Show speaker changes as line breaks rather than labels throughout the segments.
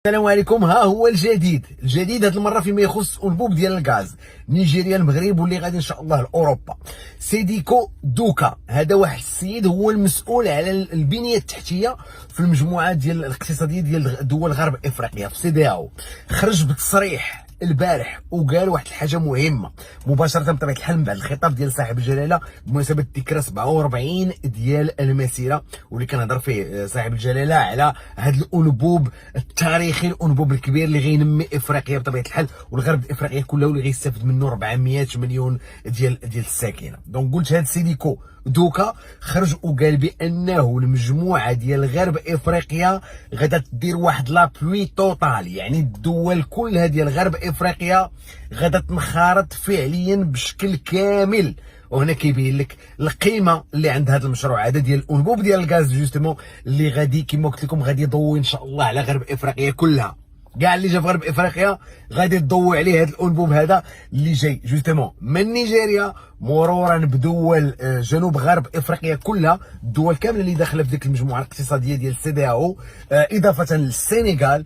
السلام عليكم. ها هو الجديد هذه المره فيما يخص انبوب ديال الغاز نيجيريا المغرب واللي غادي ان شاء الله لاوروبا. سيديكو دوكا هذا واحد السيد هو المسؤول على البنيه التحتيه في المجموعه ديال الاقتصاديه ديال دول غرب افريقيا في سيدياو. خرج بتصريح البارح وقال واحد الحاجه مهمه مباشره بطبيعه الحال من بعد الخطاب ديال صاحب الجلاله بمناسبه ذكرى 47 ديال المسيره، واللي كنهضر فيه صاحب الجلاله على هذا الانبوب التاريخي، الانبوب الكبير اللي غينمي افريقيا بطبيعه الحال والغرب افريقيا كلها، واللي غيستافد منه 400 مليون ديال الساكنه. دونك قلت هذا سيديكو دوكا خرج وقال بانه المجموعه ديال غرب افريقيا غادا تدير واحد لا بلوي توتال، يعني الدول كلها ديال غرب افريقيا غادا تنخرط فعليا بشكل كامل. وهنا كيبين لك القيمه اللي عند هذا المشروع هذا ديال الانبوب ديال الغاز جوستومون، اللي غادي كما قلت لكم غادي يضوي ان شاء الله على غرب افريقيا كلها. كاع اللي جا في غرب افريقيا غادي تضوي عليه هذا الانبوب هذا اللي جاي جوستومون من نيجيريا مرورا بدول جنوب غرب افريقيا كلها، الدول كامله اللي داخله في ديك المجموعه الاقتصاديه ديال سيدياو، اضافه للسنغال،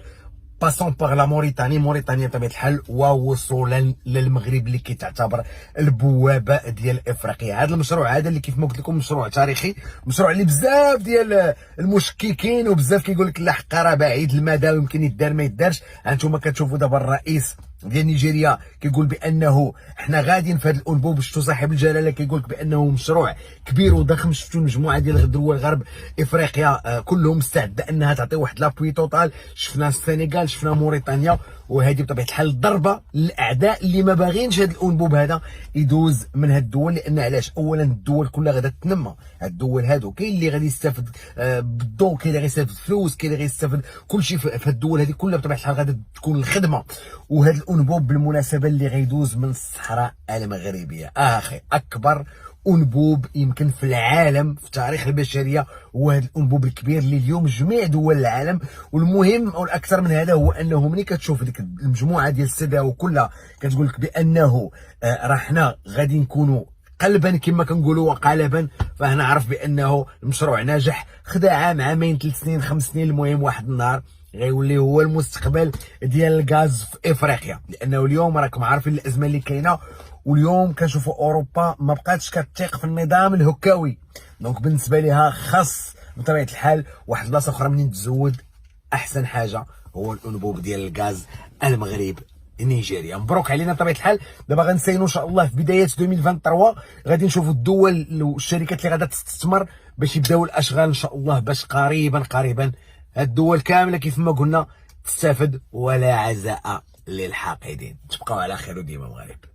باسون باغ لا موريتانيا بطبيعه الحال، ووصولا للمغرب اللي كيتعتبر البوابه ديال افريقيا. هذا المشروع هذا اللي كيف ما قلت لكم مشروع تاريخي، مشروع اللي بزاف ديال المشككين وبزاف كيقول لك لا حق راه بعيد المدى ويمكن يدار ما يدارش. هانتوما كتشوفوا دابا الرئيس ديال نيجيريا كيقول بانه حنا غاديين في هذا الانبوب. شفتوا صاحب الجلاله كيقول لك بانه مشروع كبير وضخم. شفتوا المجموعه ديال دول غرب افريقيا كلهم مستعده انها تعطي واحد لابوي توتال. شفنا السنغال، شفنا موريتانيا، وهذه بطبيعه الحال ضربه للاعداء اللي ما باغينش هذا الانبوب هذا يدوز من هاد الدول. لان علاش؟ اولا الدول كلها غادا تنمى، هاد الدول هادو كاين اللي غادي يستافد بالضوء، كاين اللي غيستافد فلوس، كاين اللي غيستافد كلشي في هاد الدول هذه كلها بطبيعه الحال غادي تكون الخدمه. وهذا الانبوب بالمناسبه اللي غيدوز من الصحراء المغربيه، اخي اكبر انبوب يمكن في العالم في تاريخ البشريه هو هذا الانبوب الكبير اللي اليوم جميع دول العالم. والمهم والاكثر من هذا هو انه ملي كتشوف ديك المجموعه ديال السيداو كلها كتقول لك بانه راه حنا غادي نكونوا قلبا كما كنقولوا وقالبا، فهنا عرف بانه المشروع ناجح. خدا عام، عامين، 3 سنين، 5 سنين، المهم واحد النهار غيولي هو المستقبل ديال الغاز في افريقيا. لانه اليوم راكم عارفين الازمه اللي كاينه، واليوم كنشوفوا اوروبا ما بقاتش كتثيق في النظام الهكاوي. دونك بالنسبه ليها خاص بطبيعه الحال واحد البلاصه اخرى منين تزود. احسن حاجه هو الانبوب ديال الغاز المغرب نيجيريا. مبروك علينا بطبيعه الحال. دابا غنسينو ان شاء الله في بدايات 2023 غادي نشوفوا الدول والشركات اللي غادا تستثمر باش يبداو الاشغال ان شاء الله، باش قريبا هاد الدول كامله كيف ما قلنا تستافد. ولا عزاء للحاقدين. تبقاو على خير وديما مغرب.